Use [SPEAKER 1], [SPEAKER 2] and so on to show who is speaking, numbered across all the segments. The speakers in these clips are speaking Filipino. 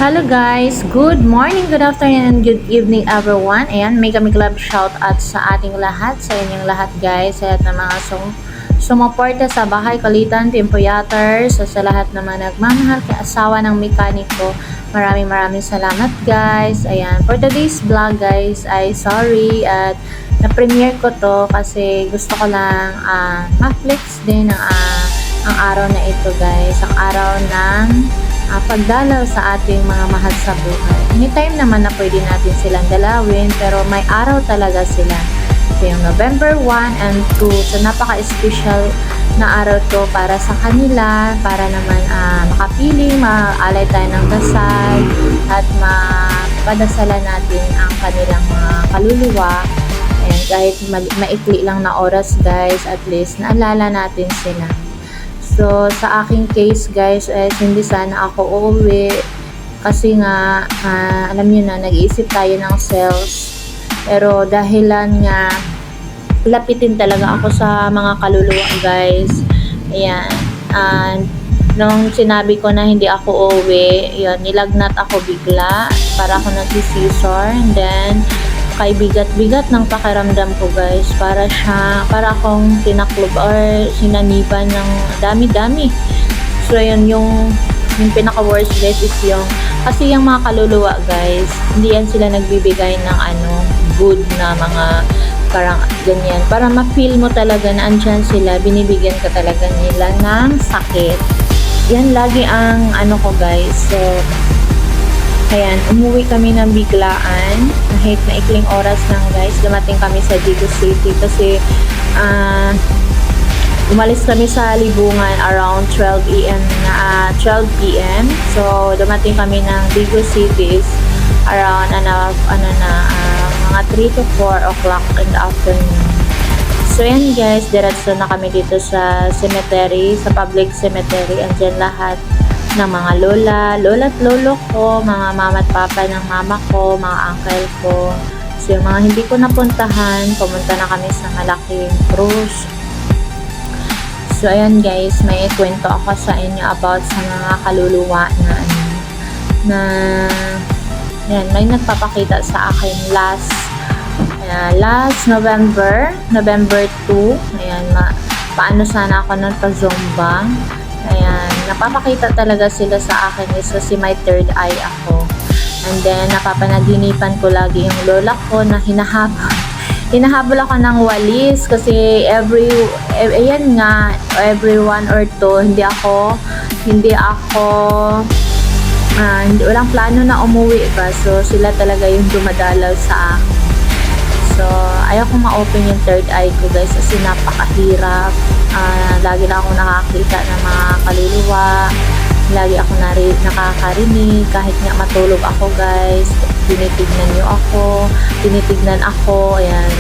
[SPEAKER 1] Hello guys! Good morning, good afternoon, and good evening everyone. Ayan, may kami club shout out sa ating lahat, sa inyong lahat guys, sa lahat ng mga sumuporta sa Bahay Kulitan, Team Puyaters, sa lahat naman nagmamahal kay asawa ng mekaniko. Maraming salamat guys. Ayan, for today's vlog guys, ay sorry at na-premiere ko to kasi gusto ko lang ma-flex din ang araw na ito guys, ang araw ng pagdalaw sa ating mga mahal sa buhay. Anytime naman na pwede natin silang dalawin, pero may araw talaga sila. So yung November 1 and 2, so napaka-special na araw to para sa kanila, para naman makapiling, maalay tayo ng dasal, at mapadasalan natin ang kanilang mga kaluluwa. And kahit maikli lang na oras guys, at least naalala natin sila. So, sa aking case guys, hindi sana ako uuwi kasi nga, alam nyo na, nag-iisip tayo ng sales. Pero dahilan nga, lapitin talaga ako sa mga kaluluwa guys. Ayan. Nung sinabi ko na hindi ako uuwi, yun, nilagnat ako bigla para ako nag-seizure. And then, kay bigat-bigat ng pakiramdam ko guys, para akong tinaklob or sinaniban ng dami-dami. So yun, yung pinaka-worst guys is kasi yung mga kaluluwa guys, hindi yan sila nagbibigay ng good na mga parang ganyan, para ma-feel mo talaga na andyan sila, binibigyan ka talaga nila ng sakit. Yan lagi ang ko guys. So ayan, umuwi kami ng biglaan. Kahit na ikling oras lang guys, dumating kami sa Digo City kasi umalis kami sa Libungan around 12 p.m. So, dumating kami ng Digo City is around mga 3 to 4 o'clock in the afternoon. So, yan guys, diretso na kami dito sa cemetery, sa public cemetery. Andyan lahat ng mga lola at lolo ko, mga mama at papa ng mama ko, mga uncle ko. So yung mga hindi ko napuntahan, pumunta na kami sa malaking cruise. So ayan guys, may kwento ako sa inyo about sa mga kaluluwa na yan, may nagpapakita sa akin last November 2. Ayan, paano sana ako nung pa-zumba. Ayan, napapakita talaga sila sa akin si may third eye ako. And then, napapanaginipan ko lagi yung lola ko na hinahabol ako ng walis kasi every 1 or 2, walang plano na umuwi pa. So, sila talaga yung dumadalaw sa akin. So, ayaw kong ma-open yung third eye ko guys kasi napakahirap. Lagi na ako nakakita ng mga kaluluwa. Lagi ako nakakarinig. Kahit nga matulog ako guys, tinitignan ako. Ayan.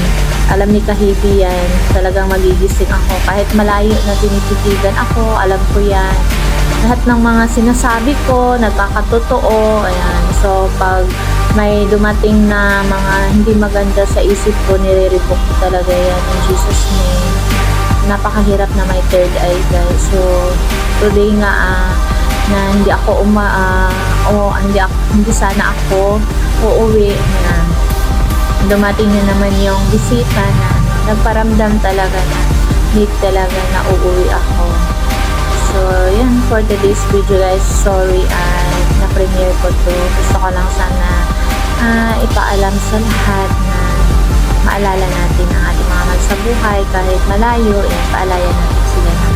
[SPEAKER 1] Alam ni Kahibi yan. Talagang magigising ako. Kahit malayo na tinititigan ako, alam ko yan. Lahat ng mga sinasabi ko, nagkakatotoo. Ayan. So, pag may dumating na mga hindi maganda sa isip ko, nire-revoke ko talaga yan in Jesus name. Napakahirap na may third eye guys. So today nga na hindi sana ako uuwi na dumating na naman yung bisita na nagparamdam talaga na need talaga na uuwi ako. So yan, for today's video guys, sorry na-premiere ko to. Gusto ko lang sana ipaalam sa lahat na maalala natin ang ating mga mahal sa buhay kahit malayo, paalayan natin sila ng